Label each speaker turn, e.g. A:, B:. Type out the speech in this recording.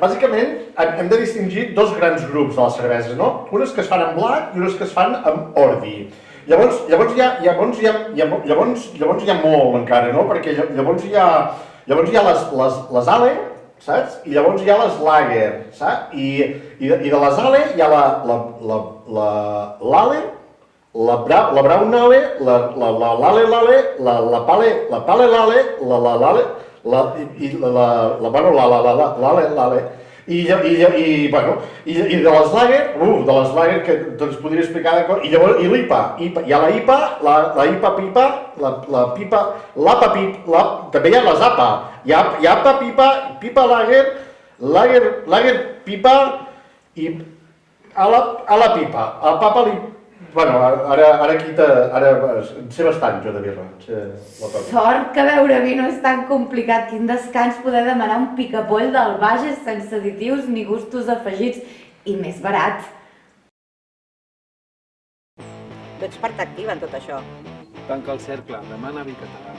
A: bàsicament hem de distingir dos grans grups de les cerveses, no? Unes que es fan amb blat i unes que es fan amb ordi. Llavors hi ha molt encara, no? Perquè llavors hi ha les ale, saps? I llavors hi ha les lager, saps? I de les ale hi ha l'ale, la brown ale, l'ale lale, la pale lale, l'ale, i de les lager, que ens podria explicar, i llavors l'IPA, hi ha la IPA, la IPA pipa, la pipa, l'APA pipa, també hi ha les APA, hi ha APA pipa, pipa lager pipa, i a la pipa, a papa li... Bueno, ara sé bastant jo de birra.
B: Sort que beure vi no és tan complicat. Quin descans poder demanar un picapoll del Bages sense additius ni gustos afegits i més barat.
C: Tu ets part activa en tot això.
D: Tanca el cercle, demana vi català.